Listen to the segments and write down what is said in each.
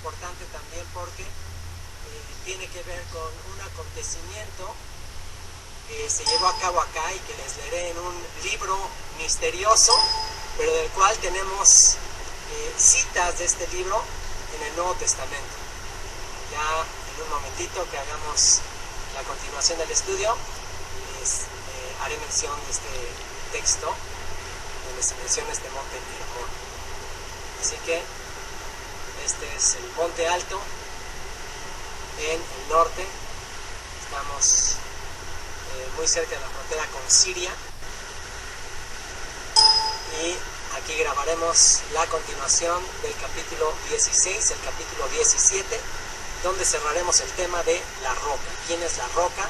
importante también porque tiene que ver con un acontecimiento que se llevó a cabo acá y que les leeré en un libro misterioso, pero del cual tenemos citas de este libro en el Nuevo Testamento. Ya en un momentito que hagamos la continuación del estudio, les haré mención de este texto donde se menciona este monte Hermón. Así que este es el Monte Alto en el norte. Estamos muy cerca de la frontera con Siria, y aquí grabaremos la continuación del capítulo 16, el capítulo 17, donde cerraremos el tema de la roca, quién es la roca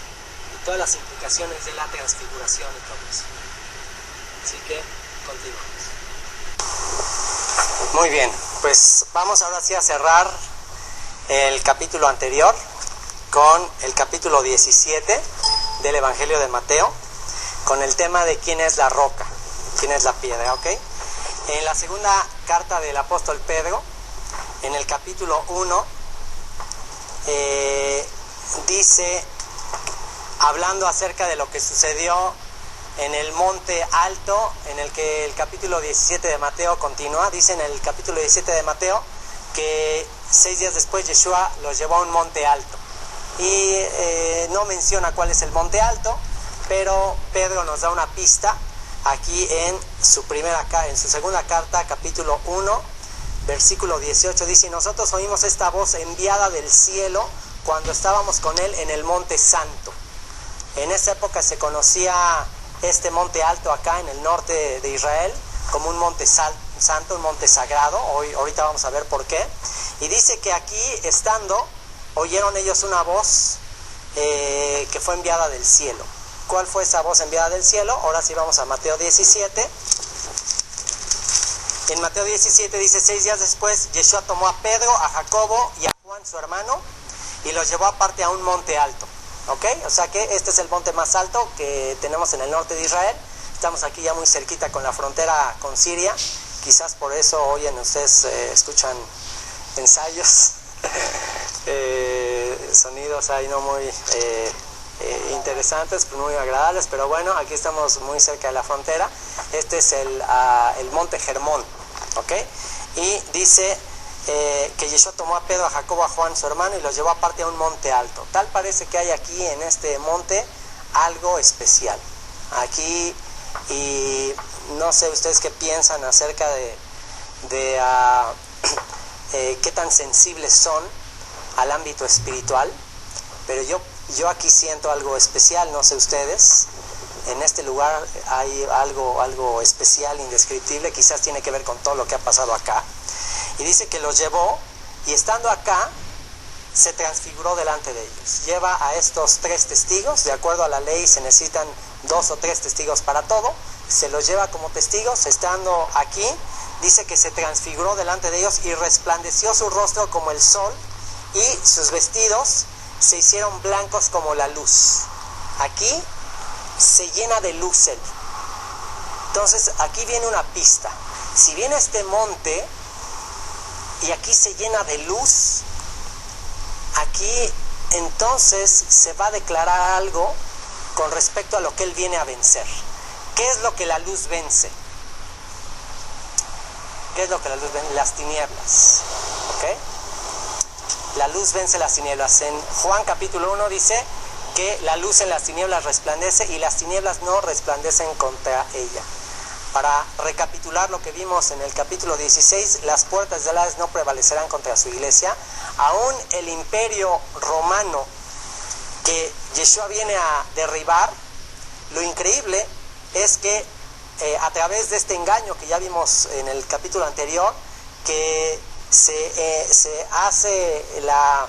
y todas las implicaciones de la transfiguración y todo eso. Así que continuamos. Muy bien, pues vamos ahora sí a cerrar el capítulo anterior con el capítulo 17 del Evangelio de Mateo, con el tema de quién es la roca, quién es la piedra, ¿ok? En la segunda carta del apóstol Pedro, en el capítulo 1, dice, hablando acerca de lo que sucedió en el monte alto, en el que el capítulo 17 de Mateo continúa, dice en el capítulo 17 de Mateo que 6 días después Yeshua los llevó a un monte alto. Y no menciona cuál es el monte alto, pero Pedro nos da una pista aquí en su segunda carta, capítulo 1, versículo 18, dice: y nosotros oímos esta voz enviada del cielo cuando estábamos con él en el monte santo. En esa época se conocía este monte alto acá en el norte de Israel como un monte santo, un monte sagrado. Ahorita vamos a ver por qué. Y dice que aquí estando oyeron ellos una voz que fue enviada del cielo. ¿Cuál fue esa voz enviada del cielo? Ahora sí vamos a Mateo 17. En Mateo 17 dice: 6 días después Yeshua tomó a Pedro, a Jacobo y a Juan su hermano y los llevó aparte a un monte alto. ¿Ok? O sea que este es el monte más alto que tenemos en el norte de Israel. Estamos aquí ya muy cerquita con la frontera con Siria. Quizás por eso oyen ustedes, escuchan ensayos, sonidos ahí no muy interesantes, muy agradables, pero bueno, aquí estamos muy cerca de la frontera. Este es el monte Hermón, ¿ok? Y dice que Yeshua tomó a Pedro, a Jacobo, a Juan su hermano y los llevó aparte a un monte alto. Tal parece que hay aquí en este monte algo especial aquí, y no sé ustedes qué piensan acerca de qué tan sensibles son al ámbito espiritual, pero yo aquí siento algo especial, no sé ustedes. En este lugar hay algo especial, indescriptible, quizás tiene que ver con todo lo que ha pasado acá. Y dice que los llevó, y estando acá se transfiguró delante de ellos. Lleva a estos 3 testigos, de acuerdo a la ley se necesitan 2 o 3 testigos para todo. Se los lleva como testigos, estando aquí, dice que se transfiguró delante de ellos y resplandeció su rostro como el sol y sus vestidos se hicieron blancos como la luz. Aquí se llena de luz él. Entonces aquí viene una pista. Si viene este monte y aquí se llena de luz, aquí entonces se va a declarar algo con respecto a lo que él viene a vencer. ¿Qué es lo que la luz vence? ¿Qué es lo que la luz vence? Las tinieblas. ¿Ok? La luz vence las tinieblas. En Juan capítulo 1 dice que la luz en las tinieblas resplandece y las tinieblas no resplandecen contra ella. Para recapitular lo que vimos en el capítulo 16, las puertas del Hades no prevalecerán contra su iglesia. Aún el imperio romano que Yeshua viene a derribar, lo increíble es que a través de este engaño que ya vimos en el capítulo anterior, que se hace la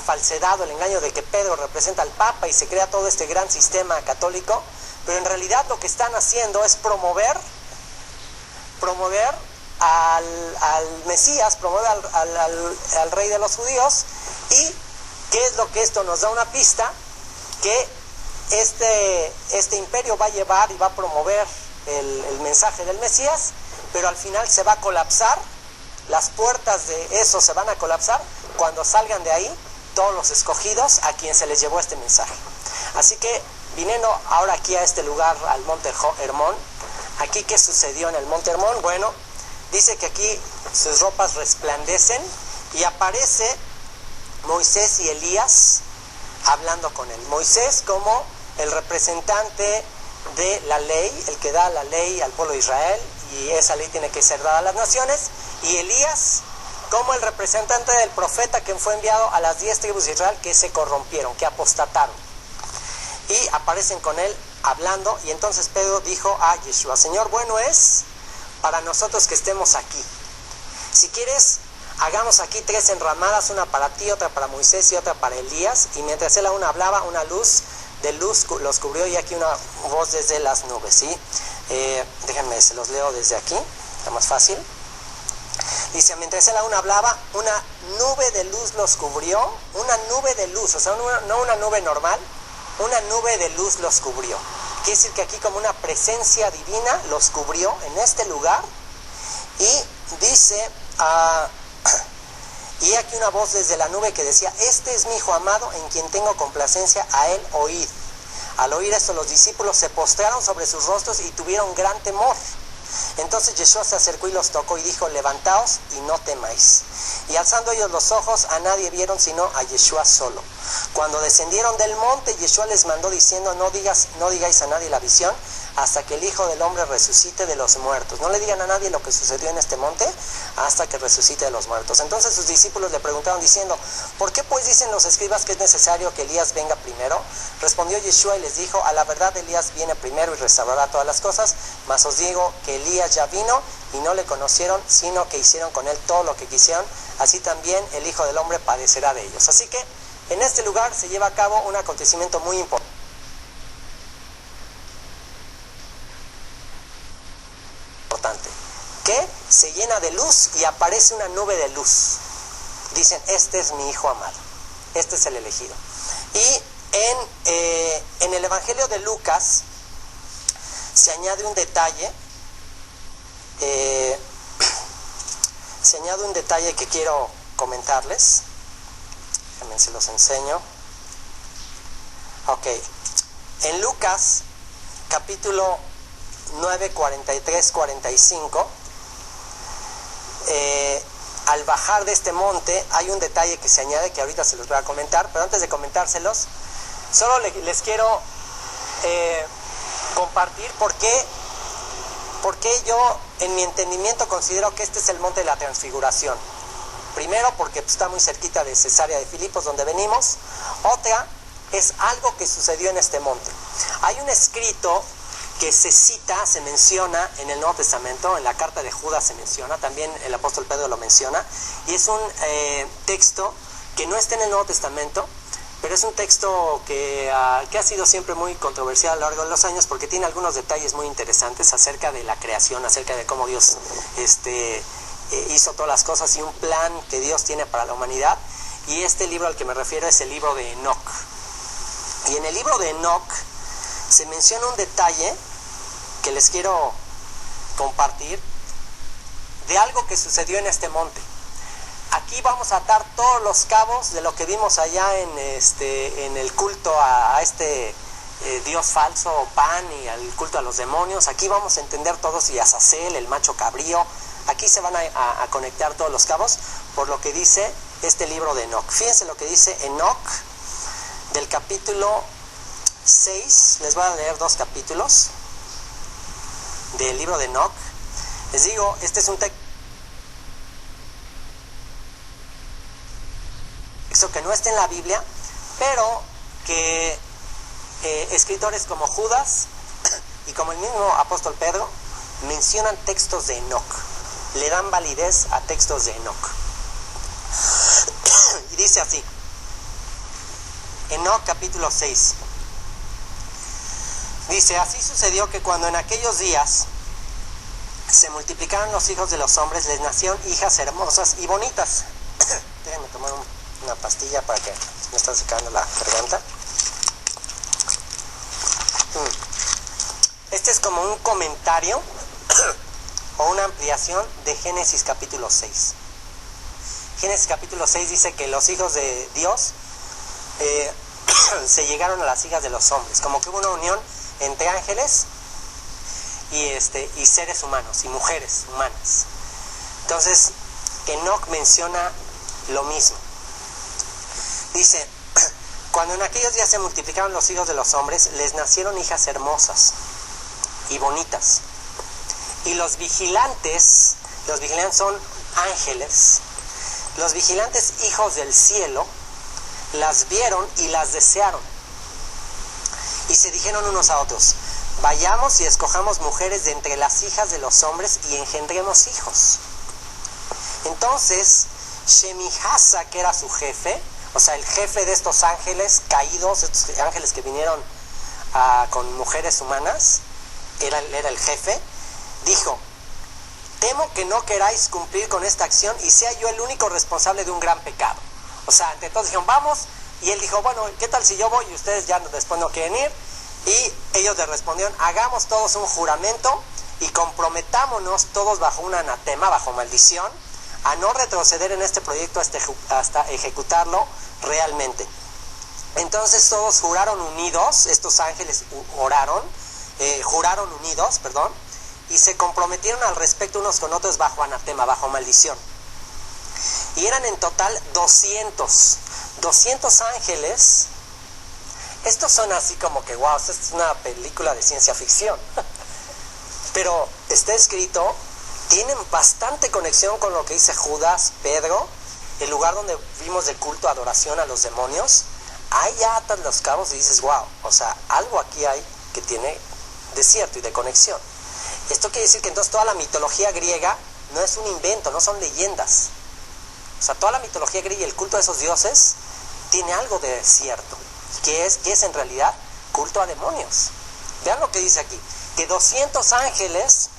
falsedad o el engaño de que Pedro representa al Papa y se crea todo este gran sistema católico, pero en realidad lo que están haciendo es promover al Mesías, promover al rey de los judíos. ¿Y qué es lo que esto nos da una pista? Que este imperio va a llevar y va a promover el mensaje del Mesías, pero al final se va a colapsar las puertas de eso se van a colapsar cuando salgan de ahí todos los escogidos a quien se les llevó este mensaje. Así que, viniendo ahora aquí a este lugar, al monte Hermón, aquí ¿qué sucedió en el monte Hermón? Bueno, dice que aquí sus ropas resplandecen y aparece Moisés y Elías hablando con él. Moisés como el representante de la ley, el que da la ley al pueblo de Israel, y esa ley tiene que ser dada a las naciones, y Elías como el representante del profeta que fue enviado a las 10 tribus de Israel que se corrompieron, que apostataron. Y aparecen con él hablando, y entonces Pedro dijo a Yeshua: Señor, bueno es para nosotros que estemos aquí. Si quieres, hagamos aquí 3 enramadas, una para ti, otra para Moisés y otra para Elías. Y mientras él aún hablaba, una luz de luz los cubrió, y aquí una voz desde las nubes, ¿sí? Déjenme, se los leo desde aquí, está más fácil. Dice, mientras él aún hablaba, una nube de luz los cubrió, una nube de luz, o sea, no una nube normal, una nube de luz los cubrió. Quiere decir que aquí como una presencia divina los cubrió en este lugar. Y dice, y aquí una voz desde la nube que decía: este es mi hijo amado en quien tengo complacencia, a él oíd. Al oír esto, los discípulos se postraron sobre sus rostros y tuvieron gran temor. Entonces Yeshua se acercó y los tocó y dijo: levantaos y no temáis. Y alzando ellos los ojos, a nadie vieron sino a Yeshua solo. Cuando descendieron del monte, Yeshua les mandó diciendo: no digáis a nadie la visión, hasta que el Hijo del Hombre resucite de los muertos. No le digan a nadie lo que sucedió en este monte, hasta que resucite de los muertos. Entonces sus discípulos le preguntaron diciendo: ¿por qué pues dicen los escribas que es necesario que Elías venga primero? Respondió Yeshua y les dijo: a la verdad Elías viene primero y restaurará todas las cosas, mas os digo que Elías ya vino y no le conocieron, sino que hicieron con él todo lo que quisieron. Así también el Hijo del Hombre padecerá de ellos. Así que en este lugar se lleva a cabo un acontecimiento muy importante, que se llena de luz y aparece una nube de luz. Dicen: este es mi hijo amado, este es el elegido. Y en el Evangelio de Lucas se añade un detalle, que quiero comentarles. Déjenme, se los enseño. Ok, en Lucas capítulo 9, 43, 45, al bajar de este monte hay un detalle que se añade, que ahorita se los voy a comentar, pero antes de comentárselos, solo les quiero compartir por qué yo en mi entendimiento considero que este es el monte de la transfiguración. Primero, porque está muy cerquita de Cesarea de Filipos, donde venimos. Otra, es algo que sucedió en este monte. Hay un escrito que se cita, se menciona en el Nuevo Testamento, en la carta de Judas se menciona, también el apóstol Pedro lo menciona, y es un texto que no está en el Nuevo Testamento, pero es un texto que ha sido siempre muy controversial a lo largo de los años, porque tiene algunos detalles muy interesantes acerca de la creación, acerca de cómo Dios hizo todas las cosas y un plan que Dios tiene para la humanidad. Y este libro al que me refiero es el libro de Enoc. Y en el libro de Enoc se menciona un detalle que les quiero compartir de algo que sucedió en este monte. Aquí vamos a atar todos los cabos de lo que vimos allá en el culto a este Dios falso, Pan, y al culto a los demonios. Aquí vamos a entender todos, y a Azazel, el macho cabrío. Aquí se van a conectar todos los cabos por lo que dice este libro de Enoc. Fíjense lo que dice Enoc del capítulo 6. Les voy a leer 2 capítulos del libro de Enoc. Les digo, este es un texto que no está en la Biblia, pero que escritores como Judas y como el mismo apóstol Pedro mencionan textos de Enoc, le dan validez a textos de Enoc. Y dice así, Enoc capítulo 6, dice: así sucedió que cuando en aquellos días se multiplicaron los hijos de los hombres, les nacieron hijas hermosas y bonitas. Déjenme tomar una pastilla para que me está secando la garganta. Este es como un comentario o una ampliación de Génesis capítulo 6. Génesis capítulo 6 dice que los hijos de Dios se llegaron a las hijas de los hombres, como que hubo una unión entre ángeles y seres humanos y mujeres humanas. Entonces Enoc menciona lo mismo. Dice: cuando en aquellos días se multiplicaron los hijos de los hombres, les nacieron hijas hermosas y bonitas, y los vigilantes son ángeles, los vigilantes hijos del cielo las vieron y las desearon, y se dijeron unos a otros: vayamos y escojamos mujeres de entre las hijas de los hombres y engendremos hijos. Entonces Shemihasa, que era su jefe, o sea, el jefe de estos ángeles caídos, estos ángeles que vinieron con mujeres humanas, era el jefe, dijo: temo que no queráis cumplir con esta acción y sea yo el único responsable de un gran pecado. O sea, entre todos dijeron: vamos, y él dijo: bueno, ¿qué tal si yo voy y ustedes ya después no quieren ir? Y ellos le respondieron: hagamos todos un juramento y comprometámonos todos bajo un anatema, bajo maldición, a no retroceder en este proyecto hasta ejecutarlo realmente. Entonces todos juraron unidos, estos ángeles juraron unidos, y se comprometieron al respecto unos con otros bajo anatema, bajo maldición. Y eran en total 200 ángeles. Estos son así como que, wow, esta es una película de ciencia ficción. Pero está escrito, tienen bastante conexión con lo que dice Judas, Pedro, el lugar donde vimos de culto, adoración a los demonios. Ahí ya atas los cabos y dices: wow, o sea, algo aquí hay que tiene de cierto y de conexión. Esto quiere decir que entonces toda la mitología griega no es un invento, no son leyendas. O sea, toda la mitología griega y el culto a esos dioses tiene algo de cierto, que es en realidad culto a demonios. Vean lo que dice aquí, que 200 ángeles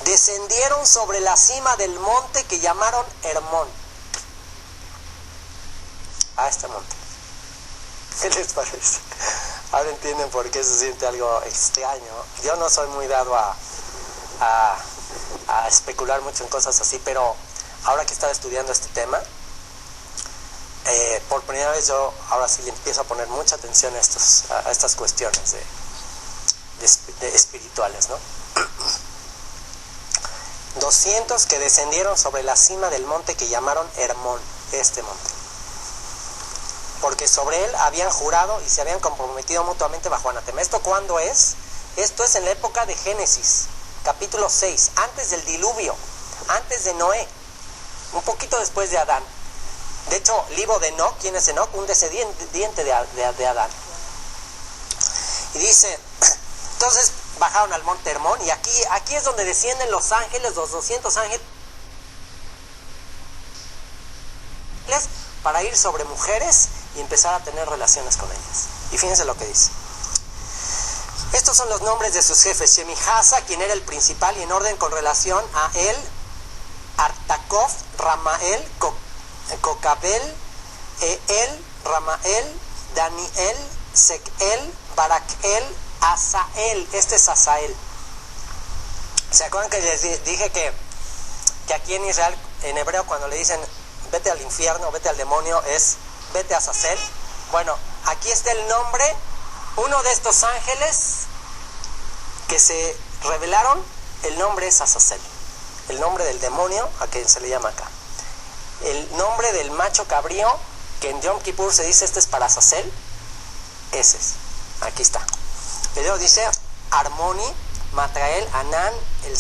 descendieron sobre la cima del monte que llamaron Hermón. A este monte. ¿Qué les parece? Ahora entienden por qué se siente algo extraño. Yo no soy muy dado a especular mucho en cosas así, pero ahora que estaba estudiando este tema, por primera vez yo ahora sí le empiezo a poner mucha atención a estas cuestiones de espirituales, ¿no? 200 que descendieron sobre la cima del monte que llamaron Hermón, este monte, porque sobre él habían jurado y se habían comprometido mutuamente bajo anatema. ¿Esto cuándo es? Esto es en la época de Génesis, capítulo 6, antes del diluvio, antes de Noé, un poquito después de Adán. De hecho, libro de Enoc, ¿quién es Enoc? Un descendiente de Adán. Y dice, entonces bajaron al monte Hermón, y aquí es donde descienden los ángeles, los 200 ángeles, para ir sobre mujeres y empezar a tener relaciones con ellas. Y fíjense lo que dice. Estos son los nombres de sus jefes: Shemihasa, quien era el principal, y en orden con relación a él, Artakov, Ramael, Kokabel, El, Ramael, Daniel, Sekel, Barakel, Asael. Este es Asael. ¿Se acuerdan que les dije que aquí en Israel, en hebreo, cuando le dicen vete al infierno, vete al demonio, es vete a Azazel? Bueno, aquí está el nombre, uno de estos ángeles que se revelaron, el nombre es Azazel. El nombre del demonio, a quien se le llama acá. El nombre del macho cabrío, que en Yom Kippur se dice este es para Azazel, ese es. Aquí está. Y luego dice Armoni, Matrael, Anán, El,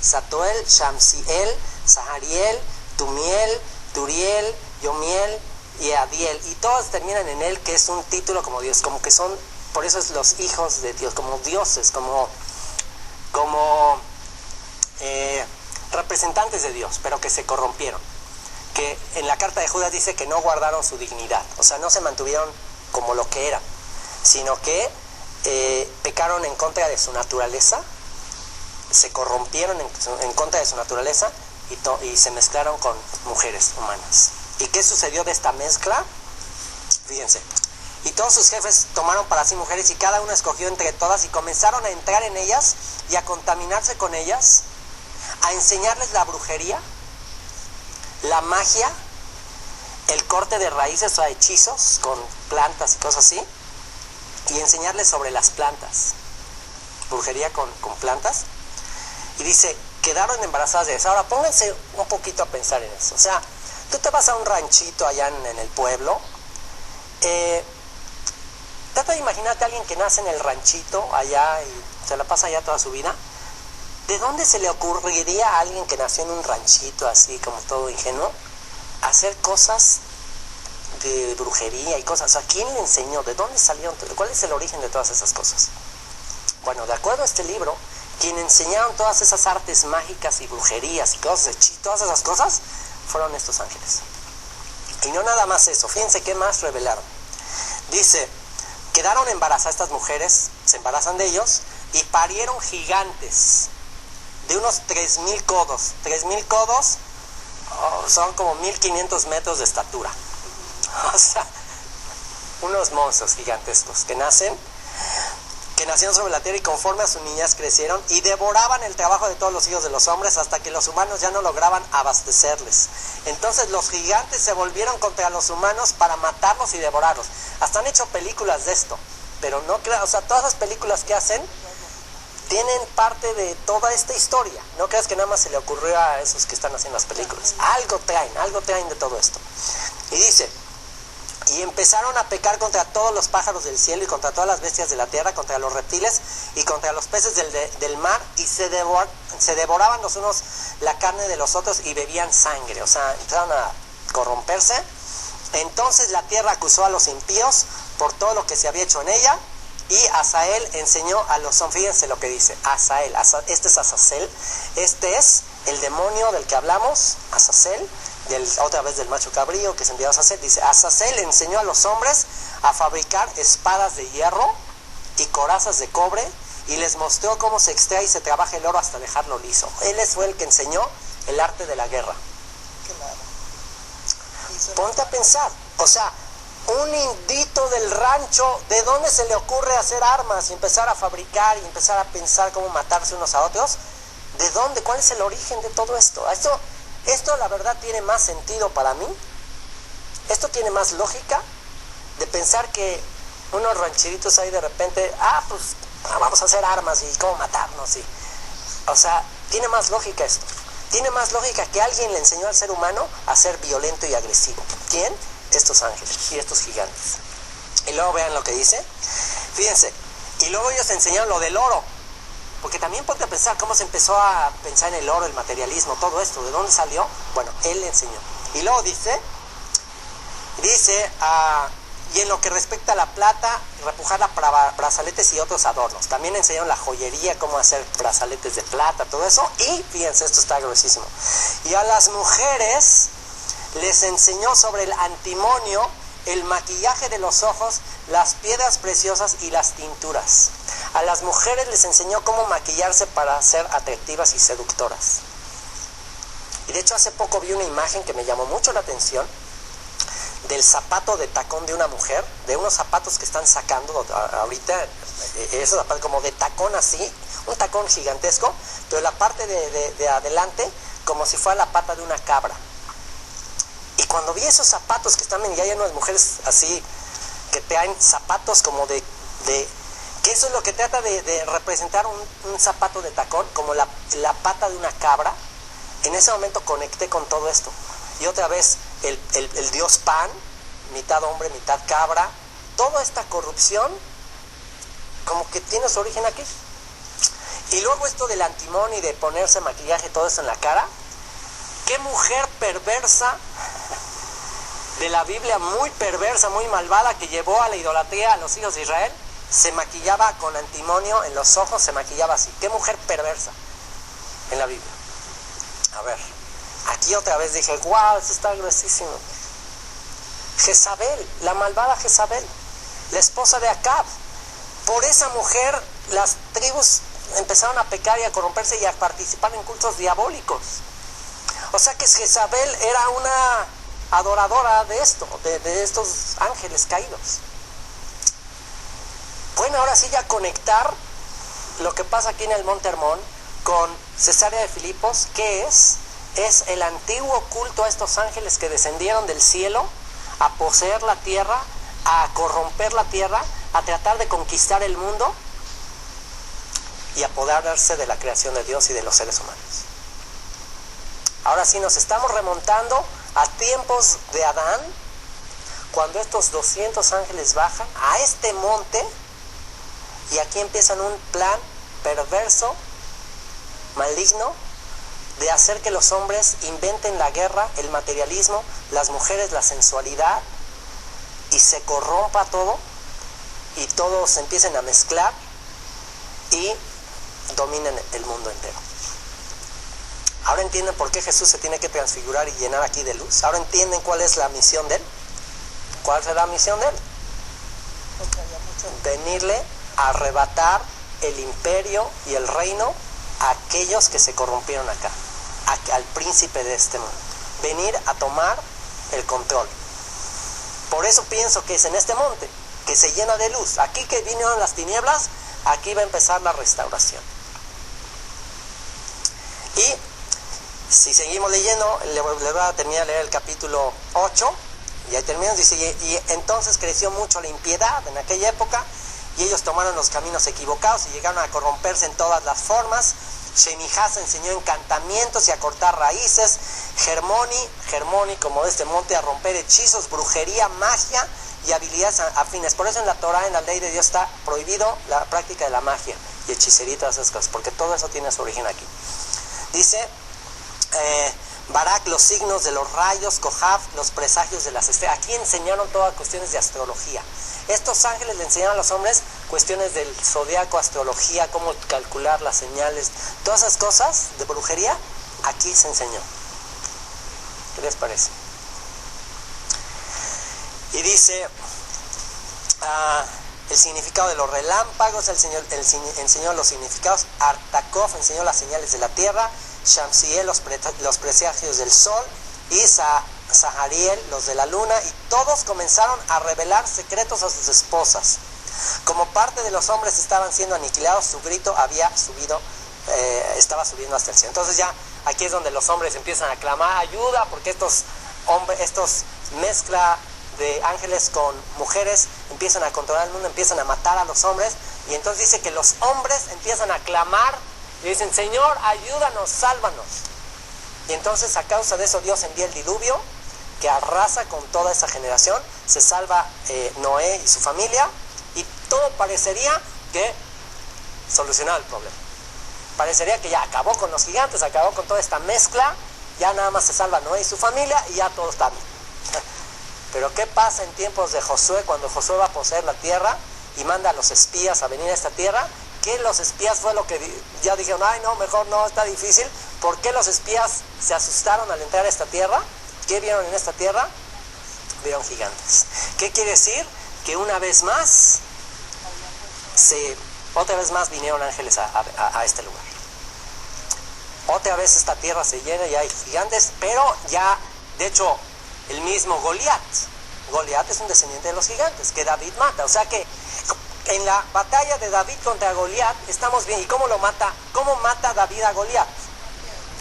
Satuel, Shamsiel, Sahariel, Tumiel, Turiel, Yomiel y Adiel. Y todos terminan en él, que es un título como Dios, como que son, por eso es los hijos de Dios, como dioses, como representantes de Dios, pero que se corrompieron. Que en la carta de Judas dice que no guardaron su dignidad, o sea, no se mantuvieron como lo que eran, sino que pecaron en contra de su naturaleza, se corrompieron en contra de su naturaleza y se mezclaron con mujeres humanas. ¿Y qué sucedió de esta mezcla? Fíjense, Y todos sus jefes tomaron para sí mujeres y cada uno escogió entre todas y comenzaron a entrar en ellas y a contaminarse con ellas, a enseñarles la brujería, la magia, el corte de raíces o hechizos con plantas y cosas así, y enseñarles sobre las plantas, brujería con plantas. Y dice, quedaron embarazadas de eso. Ahora pónganse un poquito a pensar en eso. O sea, tú te vas a un ranchito allá en el pueblo, trata de imaginarte a alguien que nace en el ranchito allá y se la pasa allá toda su vida. ¿De dónde se le ocurriría a alguien que nació en un ranchito así como todo ingenuo hacer cosas de brujería y cosas? O sea, ¿quién le enseñó? ¿De dónde salieron? ¿Cuál es el origen de todas esas cosas? Bueno, de acuerdo a este libro, quien enseñaron todas esas artes mágicas y brujerías y cosas, todas esas cosas, fueron estos ángeles. Y no nada más eso, fíjense qué más revelaron. Dice, quedaron embarazadas estas mujeres, se embarazan de ellos, y parieron gigantes de unos 3,000 codos. 3,000 codos son como 1,500 metros de estatura. O sea, unos monstruos gigantescos que nacieron sobre la tierra y conforme a sus niñas crecieron y devoraban el trabajo de todos los hijos de los hombres hasta que los humanos ya no lograban abastecerles. Entonces los gigantes se volvieron contra los humanos para matarlos y devorarlos. Hasta han hecho películas de esto, pero no creas, o sea, todas las películas que hacen tienen parte de toda esta historia. No creas que nada más se le ocurrió a esos que están haciendo las películas. Algo traen de todo esto. Y dice, y empezaron a pecar contra todos los pájaros del cielo y contra todas las bestias de la tierra, contra los reptiles y contra los peces del mar, y se devoraban los unos la carne de los otros y bebían sangre. O sea, empezaron a corromperse. Entonces la tierra acusó a los impíos por todo lo que se había hecho en ella, y Azael enseñó a los hombres. Fíjense lo que dice Azael. Este es Azazel, este es el demonio del que hablamos, Azazel, otra vez del macho cabrío que se envió a Azazel. Dice, Azazel enseñó a los hombres a fabricar espadas de hierro y corazas de cobre, y les mostró cómo se extrae y se trabaja el oro hasta dejarlo liso. Él fue el que enseñó el arte de la guerra. Ponte a pensar, o sea, un indito del rancho, ¿de dónde se le ocurre hacer armas y empezar a fabricar y empezar a pensar cómo matarse unos a otros? ¿De dónde? ¿Cuál es el origen de todo esto? Esto la verdad tiene más sentido para mí. Esto tiene más lógica de pensar que unos rancheritos ahí de repente, pues vamos a hacer armas y cómo matarnos. O sea, tiene más lógica esto. Tiene más lógica que alguien le enseñó al ser humano a ser violento y agresivo. ¿Quién? Estos ángeles y estos gigantes. Y luego vean lo que dice. Fíjense. Y luego ellos enseñaron lo del oro. Porque también ponte a pensar cómo se empezó a pensar en el oro, el materialismo, todo esto. ¿De dónde salió? Bueno, él le enseñó. Y luego dice, y en lo que respecta a la plata, repujarla para brazaletes y otros adornos. También enseñaron la joyería, cómo hacer brazaletes de plata, todo eso. Y fíjense, esto está gruesísimo. Y a las mujeres les enseñó sobre el antimonio, el maquillaje de los ojos, las piedras preciosas y las tinturas. A las mujeres les enseñó cómo maquillarse para ser atractivas y seductoras. Y de hecho hace poco vi una imagen que me llamó mucho la atención del zapato de tacón de una mujer, de unos zapatos que están sacando ahorita, esos zapatos como de tacón así, un tacón gigantesco, pero la parte de adelante como si fuera la pata de una cabra. Y cuando vi esos zapatos que están vendiendo, hay unas mujeres así que traen zapatos como que eso es lo que trata de representar un zapato de tacón, como la pata de una cabra. En ese momento conecté con todo esto. Y otra vez, el dios Pan, mitad hombre, mitad cabra, toda esta corrupción, como que tiene su origen aquí. Y luego esto del antimonio y de ponerse maquillaje, todo eso en la cara. ¿Qué mujer perversa de la Biblia, muy perversa, muy malvada, que llevó a la idolatría a los hijos de Israel? Se maquillaba con antimonio en los ojos, se maquillaba así. ¿Qué mujer perversa en la Biblia? A ver, aquí otra vez dije, wow, esto está gruesísimo. Jezabel, la malvada Jezabel, la esposa de Acab. Por esa mujer las tribus empezaron a pecar y a corromperse y a participar en cultos diabólicos. O sea que Jezabel era una adoradora de esto, de estos ángeles caídos. pueden ahora sí ya conectar lo que pasa aquí en el Monte Hermón con Cesarea de Filipos, que es el antiguo culto a estos ángeles que descendieron del cielo a poseer la tierra, a corromper la tierra, a tratar de conquistar el mundo y apoderarse de la creación de Dios y de los seres humanos. Ahora sí nos estamos remontando a tiempos de Adán, cuando estos 200 ángeles bajan a este monte y aquí empiezan un plan perverso, maligno, de hacer que los hombres inventen la guerra, el materialismo, las mujeres, la sensualidad, y se corrompa todo y todos se empiecen a mezclar y dominen el mundo entero. Ahora entienden por qué Jesús se tiene que transfigurar y llenar aquí de luz. Ahora entienden cuál es la misión de él. ¿Cuál será la misión de él? Venirle a arrebatar el imperio y el reino a aquellos que se corrompieron acá, al príncipe de este mundo. Venir a tomar el control. Por eso pienso que es en este monte que se llena de luz. Aquí que vinieron las tinieblas, aquí va a empezar la restauración. Y si seguimos leyendo, le voy a terminar de leer el capítulo 8, y ahí terminamos, dice, y entonces creció mucho la impiedad en aquella época, y ellos tomaron los caminos equivocados y llegaron a corromperse en todas las formas. Shemijás enseñó encantamientos y a cortar raíces. Germoni, como de este monte, a romper hechizos, brujería, magia y habilidades afines. Por eso en la Torah, en la ley de Dios, está prohibido la práctica de la magia y hechicería y todas esas cosas, porque todo eso tiene su origen aquí. Dice Barak, los signos de los rayos, Kohab, los presagios de las estrellas. Aquí enseñaron todas cuestiones de astrología. Estos ángeles le enseñaron a los hombres cuestiones del zodiaco, astrología, cómo calcular las señales, todas esas cosas de brujería, aquí se enseñó. ¿Qué les parece? Y dice el significado de los relámpagos, enseñó los significados. Artakov enseñó las señales de la tierra. Shamsiel los presagios del sol, y Sahariel los de la luna, y todos comenzaron a revelar secretos a sus esposas. Como parte de los hombres estaban siendo aniquilados, su grito estaba subiendo hasta el cielo. Entonces ya aquí es donde los hombres empiezan a clamar ayuda, porque estos mezcla de ángeles con mujeres empiezan a controlar el mundo, empiezan a matar a los hombres, y entonces dice que los hombres empiezan a clamar y dicen, Señor, ayúdanos, sálvanos. Y entonces a causa de eso Dios envía el diluvio que arrasa con toda esa generación. Se salva Noé y su familia, y todo parecería que solucionaba el problema. Parecería que ya acabó con los gigantes, acabó con toda esta mezcla, ya nada más se salva Noé y su familia y ya todo está bien. Pero ¿qué pasa en tiempos de Josué, cuando Josué va a poseer la tierra y manda a los espías a venir a esta tierra? ¿Qué los espías fue lo que ya dijeron? Ay, no, mejor no, está difícil. ¿Por qué los espías se asustaron al entrar a esta tierra? ¿Qué vieron en esta tierra? Vieron gigantes. ¿Qué quiere decir? Que una vez más, otra vez más vinieron ángeles a este lugar. Otra vez esta tierra se llena y hay gigantes, pero ya, de hecho, el mismo Goliat es un descendiente de los gigantes que David mata. O sea que en la batalla de David contra Goliat estamos bien. ¿Y cómo lo mata? ¿Cómo mata David a Goliat?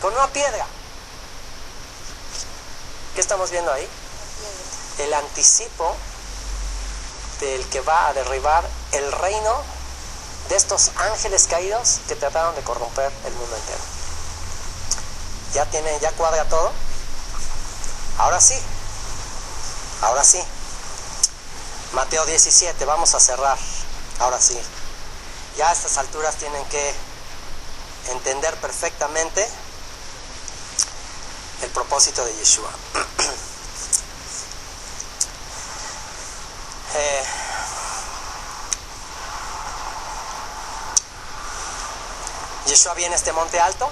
Con una piedra. ¿Qué estamos viendo ahí? El anticipo del que va a derribar el reino de estos ángeles caídos que trataron de corromper el mundo entero. ¿Ya cuadra todo? Ahora sí. Mateo 17, vamos a cerrar. Ahora sí. Ya a estas alturas tienen que entender perfectamente el propósito de Yeshua. Yeshua viene a este monte alto.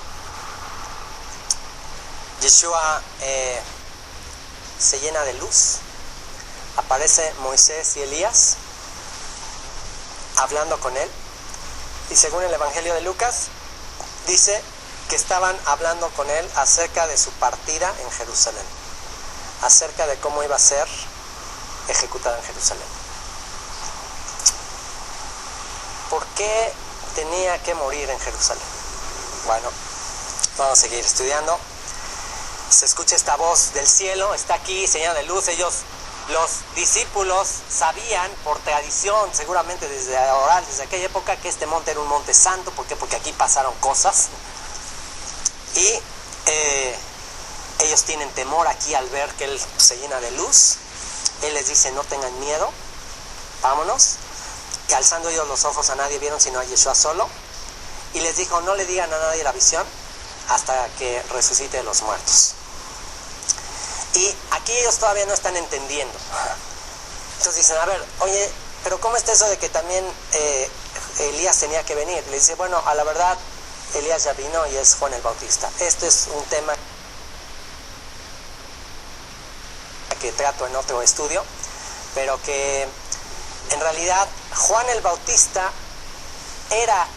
Yeshua se llena de luz. Aparece Moisés y Elías hablando con él, y según el Evangelio de Lucas dice que estaban hablando con él acerca de su partida en Jerusalén, acerca de cómo iba a ser ejecutada en Jerusalén. ¿por qué tenía que morir en Jerusalén? Bueno, vamos a seguir estudiando. Se escucha esta voz del cielo, está aquí, señal de luz. Los discípulos sabían por tradición, seguramente desde oral, desde aquella época, que este monte era un monte santo. ¿Por qué? Porque aquí pasaron cosas. Y ellos tienen temor aquí al ver que él se llena de luz. Él les dice, no tengan miedo, vámonos. Y alzando ellos los ojos, a nadie vieron sino a Yeshua solo. Y les dijo, no le digan a nadie la visión hasta que resucite de los muertos. Y aquí ellos todavía no están entendiendo. Entonces dicen, a ver, oye, pero ¿cómo está eso de que también Elías tenía que venir? Le dice, bueno, a la verdad, Elías ya vino y es Juan el Bautista. Esto es un tema que trato en otro estudio, pero que en realidad Juan el Bautista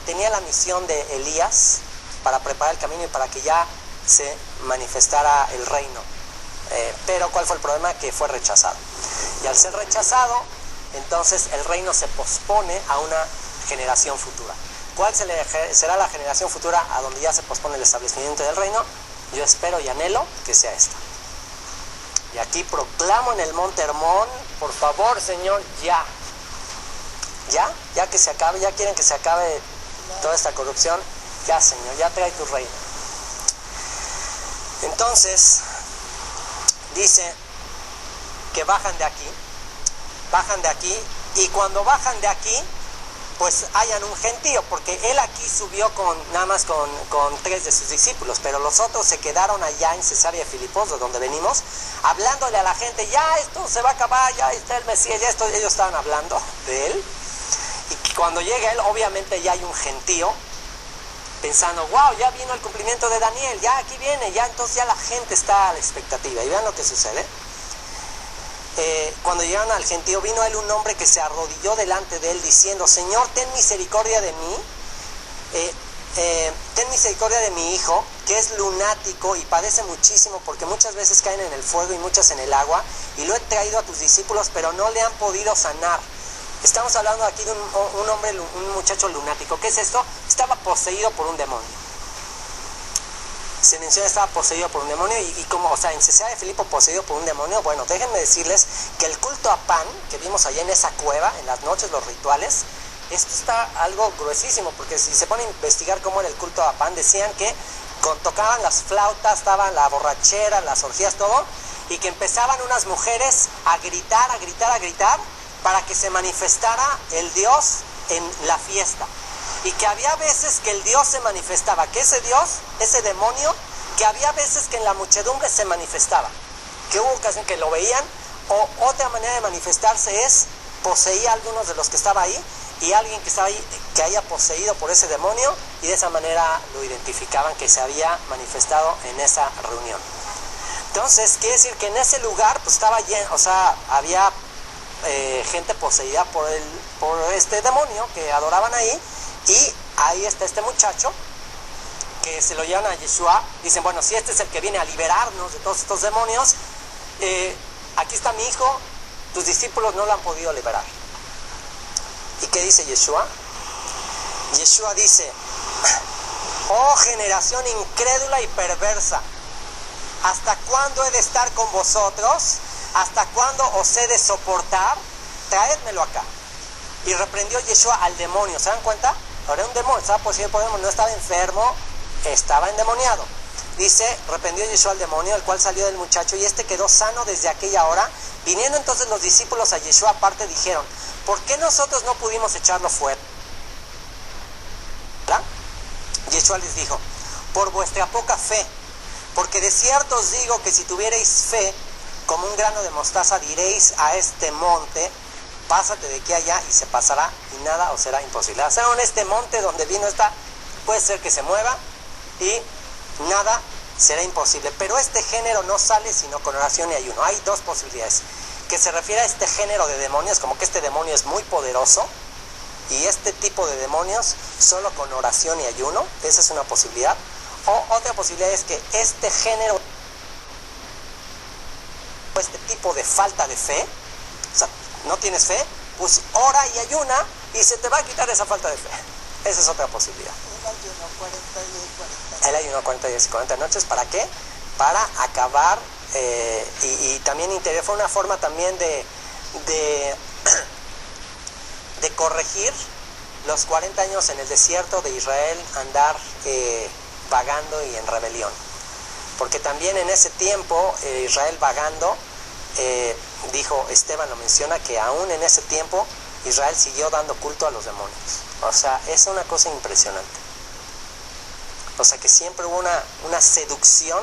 tenía la misión de Elías para preparar el camino y para que ya se manifestara el reino. Pero ¿cuál fue el problema? Que fue rechazado. Y al ser rechazado, entonces el reino se pospone a una generación futura. ¿Cuál será la generación futura a donde ya se pospone el establecimiento del reino? Yo espero y anhelo que sea esta. Y aquí proclamo en el monte Hermón, por favor, Señor, ya. Ya que se acabe, ya quieren que se acabe toda esta corrupción. Ya, Señor, ya trae tu reino. Entonces, dice que bajan de aquí, y cuando bajan de aquí, pues hayan un gentío, porque él aquí subió nada más con 3 de sus discípulos, pero los otros se quedaron allá en Cesarea de Filipos, de donde venimos, hablándole a la gente, ya esto se va a acabar, ya está el Mesías, ya esto, ellos estaban hablando de él, y cuando llega él, obviamente ya hay un gentío, pensando, wow, ya vino el cumplimiento de Daniel, ya aquí viene, ya entonces ya la gente está a la expectativa, y vean lo que sucede. Cuando llegaron al gentío, vino a él un hombre que se arrodilló delante de él diciendo, Señor, ten misericordia de mí, ten misericordia de mi hijo, que es lunático y padece muchísimo, porque muchas veces caen en el fuego y muchas en el agua, y lo he traído a tus discípulos, pero no le han podido sanar. Estamos hablando aquí de un muchacho lunático. ¿Qué es esto? Estaba poseído por un demonio. Se menciona estaba poseído por un demonio y como, o sea, en Cesarea de Filipo poseído por un demonio. Bueno, déjenme decirles que el culto a Pan que vimos allá en esa cueva, en las noches, los rituales, esto está algo gruesísimo, porque si se pone a investigar cómo era el culto a Pan, decían que tocaban las flautas, estaban la borrachera, las orgías, todo, y que empezaban unas mujeres a gritar, para que se manifestara el Dios en la fiesta. Y que había veces que el Dios se manifestaba, que ese Dios, ese demonio, que había veces que en la muchedumbre se manifestaba, que hubo ocasiones que lo veían, o otra manera de manifestarse es, poseía a algunos de los que estaba ahí, y alguien que estaba ahí, que haya poseído por ese demonio, y de esa manera lo identificaban que se había manifestado en esa reunión. Entonces, quiere decir que en ese lugar, pues estaba lleno, o sea, había gente poseída por este demonio que adoraban ahí, y ahí está este muchacho que se lo llevan a Yeshua. Dicen, bueno, si este es el que viene a liberarnos de todos estos demonios, aquí está mi hijo, tus discípulos no lo han podido liberar. ¿Y qué dice Yeshua? Yeshua dice, oh generación incrédula y perversa, ¿hasta cuándo he de estar con vosotros? ¿Hasta cuándo os he de soportar? Traédmelo acá. Y reprendió Yeshua al demonio. ¿Se dan cuenta? Ahora un demonio, estaba poseído por demonio, no estaba enfermo, estaba endemoniado. Dice, reprendió Yeshua al demonio, el cual salió del muchacho, y este quedó sano desde aquella hora. Viniendo entonces los discípulos a Yeshua aparte, dijeron, ¿por qué nosotros no pudimos echarlo fuera? ¿Verdad? Yeshua les dijo, por vuestra poca fe, porque de cierto os digo que si tuvierais fe, como un grano de mostaza, diréis a este monte, pásate de aquí a allá, y se pasará, y nada os será imposible. O sea, en este monte donde vino puede ser que se mueva, y nada será imposible. Pero este género no sale sino con oración y ayuno. Hay dos posibilidades. Que se refiere a este género de demonios, como que este demonio es muy poderoso, y este tipo de demonios solo con oración y ayuno. Esa es una posibilidad. O otra posibilidad es que este género, este tipo de falta de fe, o sea, no tienes fe, pues ora y ayuna y se te va a quitar esa falta de fe. Esa es otra posibilidad. El ayuno 40 días y 40 noches, ¿para qué? Para acabar, y también fue una forma también de corregir los 40 años en el desierto de Israel, andar vagando y en rebelión. Porque también en ese tiempo, Israel vagando, dijo, Esteban lo menciona, que aún en ese tiempo Israel siguió dando culto a los demonios. O sea, es una cosa impresionante. O sea que siempre hubo una seducción,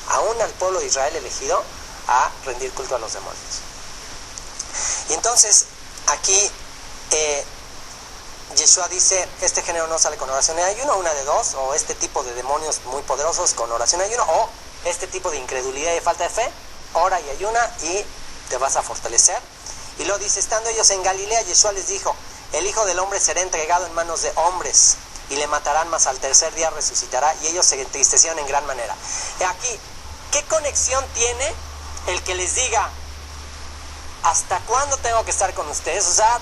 aún al pueblo de Israel elegido, a rendir culto a los demonios. Y entonces, aquí Yeshua dice, este género no sale con oración y ayuno, una de dos, o este tipo de demonios muy poderosos con oración y ayuno, o este tipo de incredulidad y falta de fe, ora y ayuna y te vas a fortalecer. Y luego dice, estando ellos en Galilea, Yeshua les dijo, el Hijo del Hombre será entregado en manos de hombres y le matarán, mas al tercer día resucitará. Y ellos se entristecieron en gran manera. Y aquí, ¿qué conexión tiene el que les diga, ¿hasta cuándo tengo que estar con ustedes? O sea,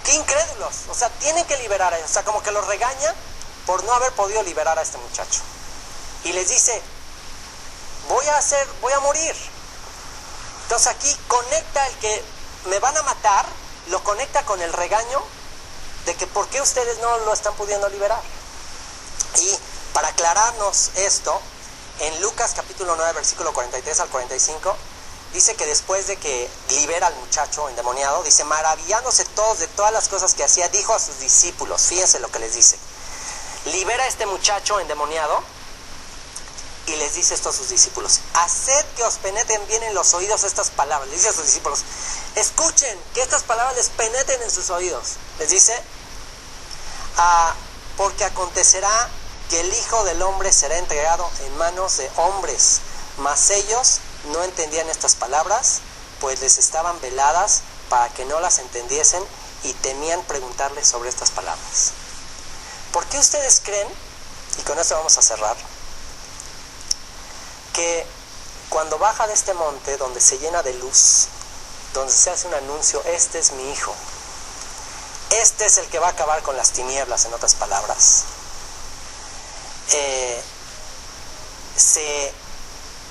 qué incrédulos. O sea, tienen que liberar a ellos. O sea, como que los regaña por no haber podido liberar a este muchacho. Y les dice, voy a morir. Entonces aquí conecta el que me van a matar, lo conecta con el regaño de que por qué ustedes no lo están pudiendo liberar. Y para aclararnos esto, en Lucas capítulo 9, versículo 43 al 45, dice que después de que libera al muchacho endemoniado, dice, maravillándose todos de todas las cosas que hacía, dijo a sus discípulos, fíjense lo que les dice, libera a este muchacho endemoniado, y les dice esto a sus discípulos, haced que os penetren bien en los oídos estas palabras. Les dice a sus discípulos, escuchen, que estas palabras les penetren en sus oídos. Les dice, porque acontecerá que el Hijo del Hombre será entregado en manos de hombres, mas ellos no entendían estas palabras, pues les estaban veladas para que no las entendiesen y temían preguntarles sobre estas palabras. ¿Por qué ustedes creen, y con esto vamos a cerrar, que cuando baja de este monte donde se llena de luz, donde se hace un anuncio, este es mi hijo, este es el que va a acabar con las tinieblas, en otras palabras,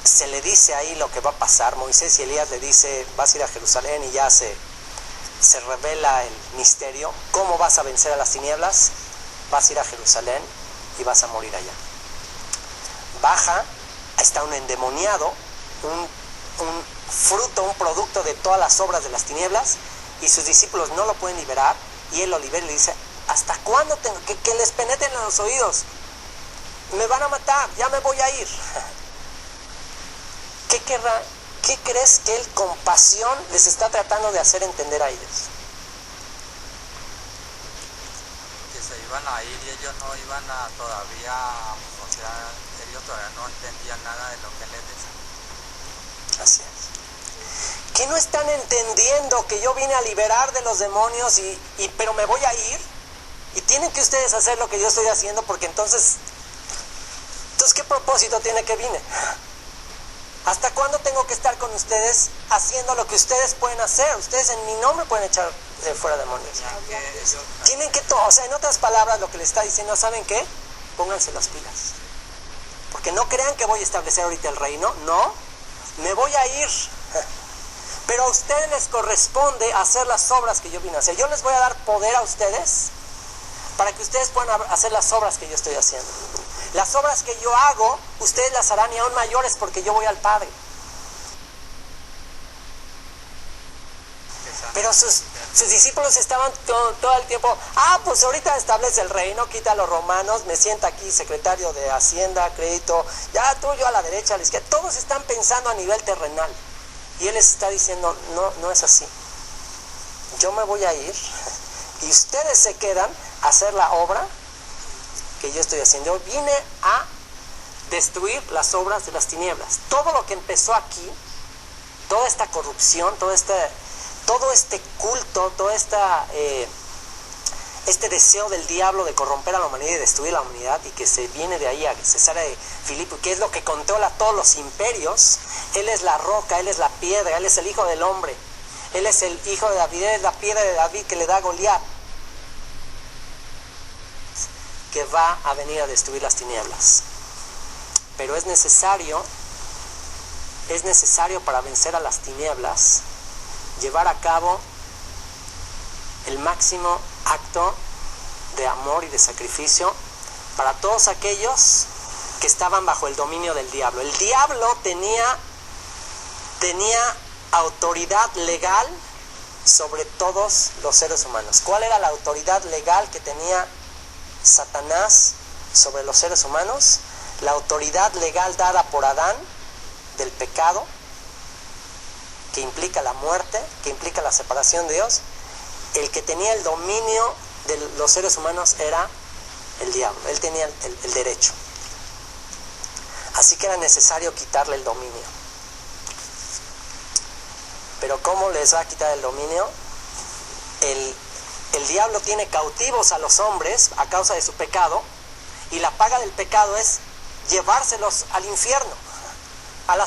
se le dice ahí lo que va a pasar? Moisés y Elías le dice, vas a ir a Jerusalén, y ya se revela el misterio, ¿cómo vas a vencer a las tinieblas? Vas a ir a Jerusalén y vas a morir allá. Baja, está un endemoniado, un fruto, un producto de todas las obras de las tinieblas, y sus discípulos no lo pueden liberar, y él lo libera y le dice, ¿hasta cuándo tengo que les penetren en los oídos? Me van a matar, ya me voy a ir. ¿Qué crees que él con pasión les está tratando de hacer entender a ellos? Que se iban a ir y ellos no iban a todavía, o sea, ellos todavía no entendían nada de lo que les decía. Así es. ¿Que no están entendiendo que yo vine a liberar de los demonios pero me voy a ir? Y tienen que ustedes hacer lo que yo estoy haciendo, porque entonces ¿qué propósito tiene que vine? ¿Hasta cuándo tengo que estar con ustedes haciendo lo que ustedes pueden hacer? Ustedes en mi nombre pueden echar fuera demonios. Tienen que, o sea, en otras palabras, lo que le está diciendo, ¿saben qué? Pónganse las pilas. Porque no crean que voy a establecer ahorita el reino. No, me voy a ir. Pero a ustedes les corresponde hacer las obras que yo vine a hacer. Yo les voy a dar poder a ustedes para que ustedes puedan hacer las obras que yo estoy haciendo. Las obras que yo hago, ustedes las harán y aún mayores, porque yo voy al Padre. Pero sus discípulos estaban todo el tiempo, pues ahorita establece el reino, quita a los romanos, me sienta aquí secretario de Hacienda, crédito, ya tú, yo a la derecha, a la izquierda. Todos están pensando a nivel terrenal. Y él les está diciendo, no es así. Yo me voy a ir y ustedes se quedan a hacer la obra que yo estoy haciendo. Yo vine a destruir las obras de las tinieblas. Todo lo que empezó aquí, toda esta corrupción, todo este culto, todo este deseo del diablo de corromper a la humanidad y destruir la humanidad, y que se viene de ahí a Cesarea de Filipo, que es lo que controla todos los imperios. Él es la roca, él es la piedra, él es el Hijo del Hombre, él es el Hijo de David, él es la piedra de David que le da a Goliat. que va a venir a destruir las tinieblas. Pero es necesario para vencer a las tinieblas llevar a cabo el máximo acto de amor y de sacrificio para todos aquellos que estaban bajo el dominio del diablo. El diablo tenía autoridad legal sobre todos los seres humanos. ¿Cuál era la autoridad legal que tenía Satanás sobre los seres humanos? La autoridad legal dada por Adán del pecado, que implica la muerte, que implica la separación de Dios. El que tenía el dominio de los seres humanos era el diablo. Él tenía el derecho. Así que era necesario quitarle el dominio. Pero ¿cómo les va a quitar el dominio? El diablo tiene cautivos a los hombres a causa de su pecado, y la paga del pecado es llevárselos al infierno, al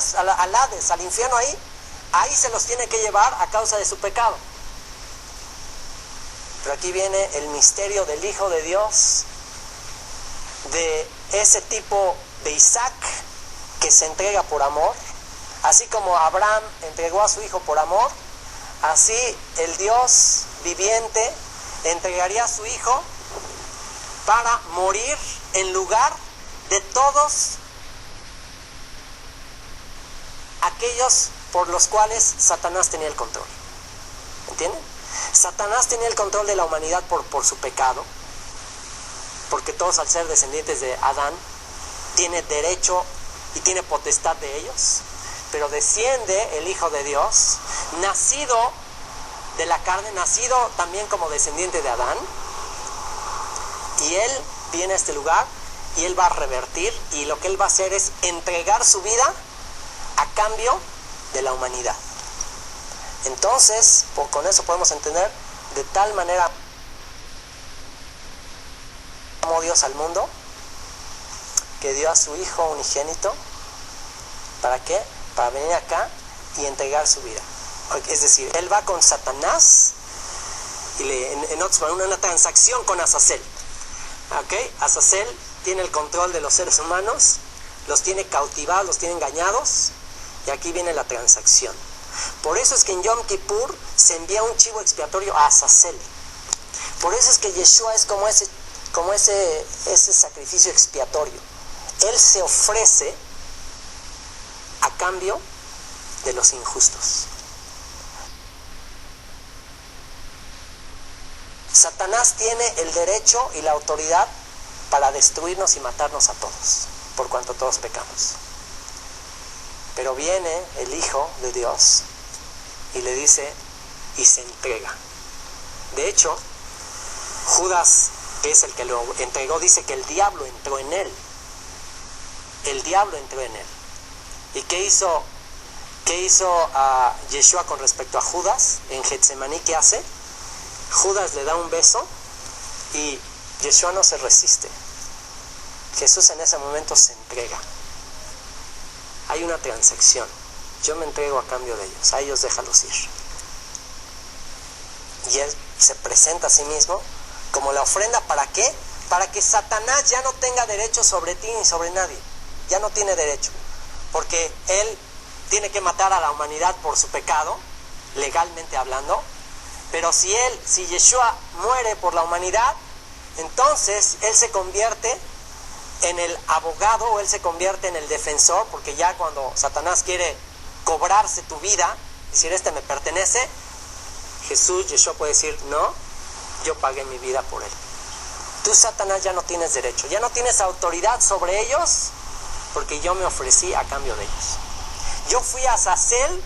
Hades, al infierno. Ahí se los tiene que llevar a causa de su pecado. Pero aquí viene el misterio del Hijo de Dios, de ese tipo de Isaac que se entrega por amor. Así como Abraham entregó a su hijo por amor, así el Dios viviente entregaría a su hijo para morir en lugar de todos aquellos por los cuales Satanás tenía el control. ¿Entienden? Satanás tenía el control de la humanidad por su pecado, porque todos, al ser descendientes de Adán, tiene derecho y tiene potestad de ellos. Pero desciende el Hijo de Dios, nacido de la carne, nacido también como descendiente de Adán, y él viene a este lugar y él va a revertir, y lo que él va a hacer es entregar su vida a cambio de la humanidad. Entonces, con eso podemos entender: de tal manera amó Dios al mundo que dio a su Hijo unigénito. ¿Para qué? Para venir acá y entregar su vida. Es decir, él va con Satanás y en una transacción con Azazel. ¿Okay? Azazel tiene el control de los seres humanos, los tiene cautivados, los tiene engañados, y aquí viene la transacción. Por eso es que en Yom Kippur se envía un chivo expiatorio a Azazel. Por eso es que Yeshua es como ese sacrificio expiatorio. Él se ofrece a cambio de los injustos. Satanás tiene el derecho y la autoridad para destruirnos y matarnos a todos, por cuanto todos pecamos. Pero viene el Hijo de Dios y le dice, y se entrega. De hecho, Judas, que es el que lo entregó, dice que el diablo entró en él. El diablo entró en él. ¿Y qué hizo a Yeshua con respecto a Judas en Getsemaní? ¿Qué hace? Judas le da un beso y Yeshua no se resiste. Jesús en ese momento se entrega. Hay una transacción. Yo me entrego a cambio de ellos. A ellos déjalos ir. Y él se presenta a sí mismo como la ofrenda. ¿Para qué? Para que Satanás ya no tenga derecho sobre ti ni sobre nadie. Ya no tiene derecho. Porque él tiene que matar a la humanidad por su pecado, legalmente hablando. Pero si Yeshua muere por la humanidad, entonces él se convierte en el abogado, o él se convierte en el defensor, porque ya cuando Satanás quiere cobrarse tu vida, decir, este me pertenece, Yeshua puede decir, no, yo pagué mi vida por él. Tú, Satanás, ya no tienes derecho, ya no tienes autoridad sobre ellos, porque yo me ofrecí a cambio de ellos. Yo fui a Azazel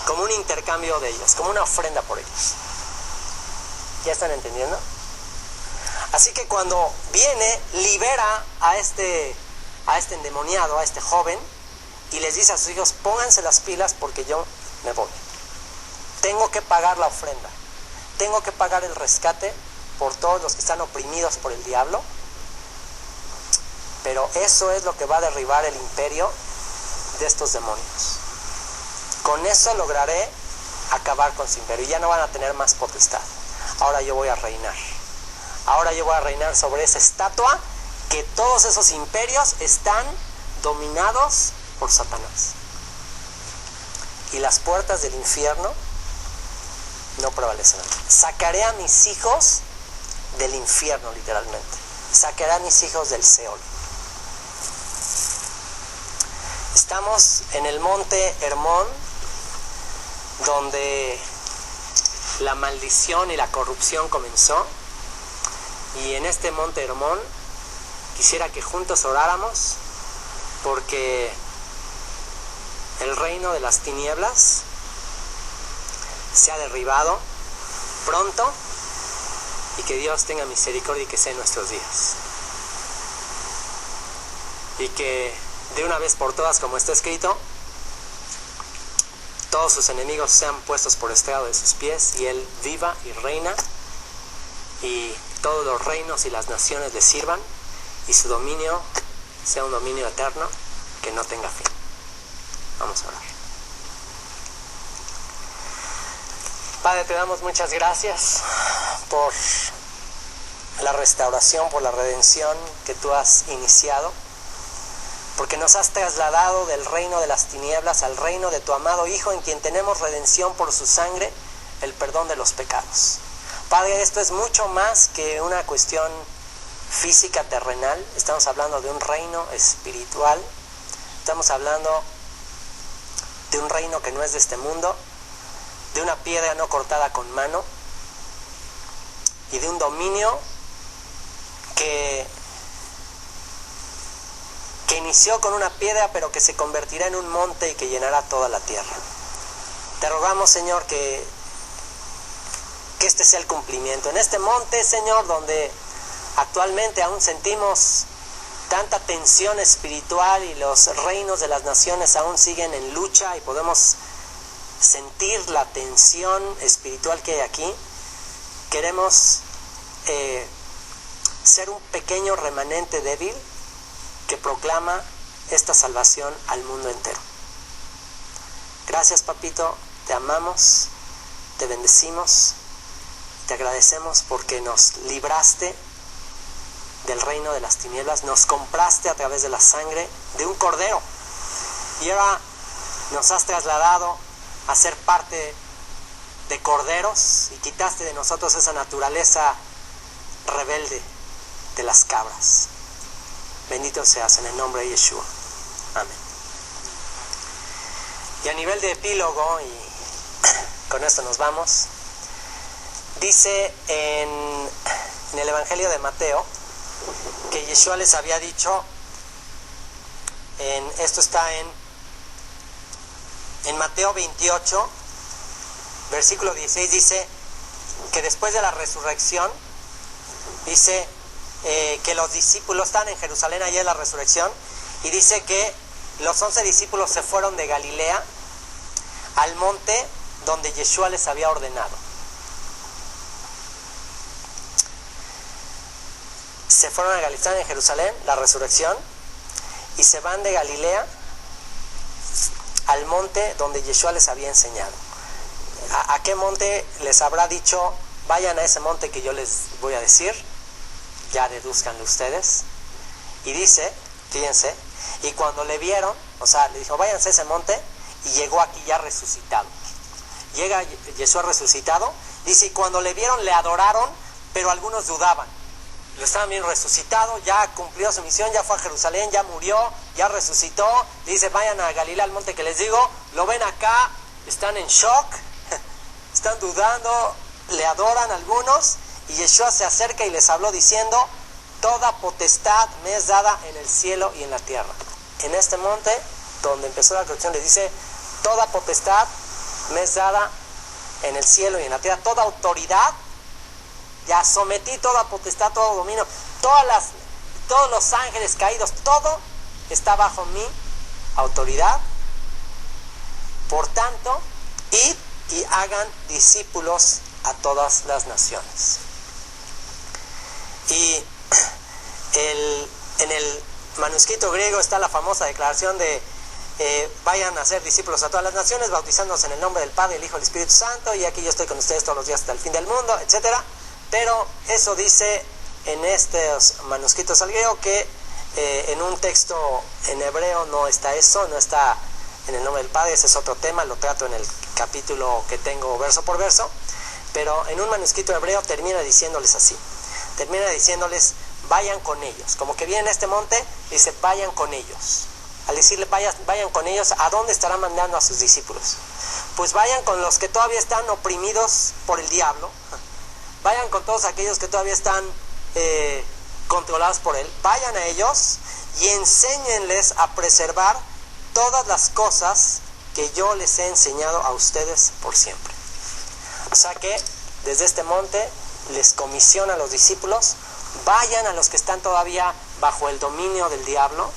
como un intercambio de ellos, como una ofrenda por ellos. ¿Ya están entendiendo? Así que cuando viene, libera a este endemoniado, a este joven, y les dice a sus hijos, pónganse las pilas porque yo me voy. Tengo que pagar la ofrenda. Tengo que pagar el rescate por todos los que están oprimidos por el diablo. Pero eso es lo que va a derribar el imperio de estos demonios. Con eso lograré acabar con su imperio. Y ya no van a tener más potestad. Ahora yo voy a reinar. ahora yo voy a reinar sobre esa estatua, que todos esos imperios están dominados por Satanás. Y las puertas del infierno no prevalecerán. Sacaré a mis hijos del infierno, literalmente. Sacaré a mis hijos del Seol. Estamos en el monte Hermón, donde la maldición y la corrupción comenzó. Y en este monte Hermón quisiera que juntos oráramos, porque el reino de las tinieblas se ha derribado pronto, y que Dios tenga misericordia y que sea en nuestros días. Y que de una vez por todas, como está escrito, todos sus enemigos sean puestos por estrado de sus pies, y Él viva y reina, y todos los reinos y las naciones le sirvan, y su dominio sea un dominio eterno que no tenga fin. Vamos a orar. Padre, te damos muchas gracias por la restauración, por la redención que tú has iniciado, porque nos has trasladado del reino de las tinieblas al reino de tu amado Hijo, en quien tenemos redención por su sangre, el perdón de los pecados. Padre, esto es mucho más que una cuestión física terrenal. Estamos hablando de un reino espiritual. Estamos hablando de un reino que no es de este mundo, de una piedra no cortada con mano, y de un dominio que inició con una piedra, pero que se convertirá en un monte y que llenará toda la tierra. Te rogamos, Señor, que este sea el cumplimiento. En este monte, Señor, donde actualmente aún sentimos tanta tensión espiritual y los reinos de las naciones aún siguen en lucha y podemos sentir la tensión espiritual que hay aquí, queremos ser un pequeño remanente débil que proclama esta salvación al mundo entero. Gracias, Papito, te amamos, te bendecimos, te agradecemos porque nos libraste del reino de las tinieblas, nos compraste a través de la sangre de un cordero, y ahora nos has trasladado a ser parte de corderos, y quitaste de nosotros esa naturaleza rebelde de las cabras. Bendito seas en el nombre de Yeshua. Amén. Y a nivel de epílogo, y con esto nos vamos, dice en el Evangelio de Mateo que Yeshua les había dicho, esto está en Mateo 28, versículo 16, dice que después de la resurrección, dice que los discípulos están en Jerusalén, allá en la resurrección, y dice que los 11 discípulos se fueron de Galilea al monte donde Yeshua les había ordenado. Se fueron a Galilea, en Jerusalén, la resurrección, y se van de Galilea al monte donde Yeshua les había enseñado. ¿A qué monte les habrá dicho? Vayan a ese monte que yo les voy a decir. Ya deduzcanlo ustedes. Y dice, fíjense, y cuando le vieron, o sea, le dijo, váyanse a ese monte, y llegó aquí ya resucitado. Llega Yeshua resucitado, dice, y cuando le vieron le adoraron, pero algunos dudaban. Lo estaban bien resucitado, ya cumplió su misión, ya fue a Jerusalén, ya murió, ya resucitó. Dice, vayan a Galilea, al monte que les digo. Lo ven acá, están en shock, están dudando, le adoran algunos. Y Yeshua se acerca y les habló diciendo, toda potestad me es dada en el cielo y en la tierra. En este monte donde empezó la creación le dice, toda potestad me es dada en el cielo y en la tierra, toda autoridad. Ya sometí toda potestad, todo dominio, todos los ángeles caídos, todo está bajo mi autoridad. Por tanto, id y hagan discípulos a todas las naciones. Y en el manuscrito griego está la famosa declaración de vayan a ser discípulos a todas las naciones, bautizándose en el nombre del Padre, el Hijo y el Espíritu Santo, y aquí yo estoy con ustedes todos los días hasta el fin del mundo, etcétera. Pero eso dice en estos manuscritos al griego que en un texto en hebreo no está eso, no está en el nombre del Padre. Ese es otro tema, lo trato en el capítulo que tengo verso por verso, pero en un manuscrito hebreo termina diciéndoles así, termina diciéndoles vayan con ellos, como que viene a este monte, dice vayan con ellos. Al decirle vayan con ellos, ¿a dónde estará mandando a sus discípulos? Pues vayan con los que todavía están oprimidos por el diablo, vayan con todos aquellos que todavía están controlados por él, vayan a ellos y enséñenles a preservar todas las cosas que yo les he enseñado a ustedes por siempre. O sea que desde este monte les comisiona a los discípulos, vayan a los que están todavía bajo el dominio del diablo,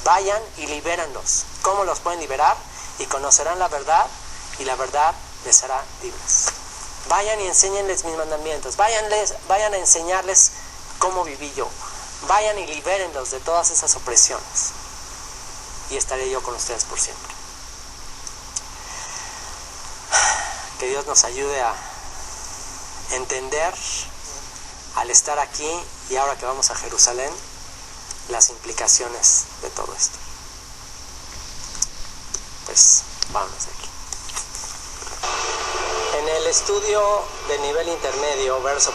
vayan y libérenlos. ¿Cómo los pueden liberar? Y conocerán la verdad, y la verdad les hará libres. Vayan y enséñenles mis mandamientos, vayan a enseñarles cómo viví yo, vayan y libérenlos de todas esas opresiones, y estaré yo con ustedes por siempre. Que Dios nos ayude a entender, al estar aquí y ahora que vamos a Jerusalén, las implicaciones de todo esto. Pues vámonos de aquí. En el estudio de nivel intermedio, verso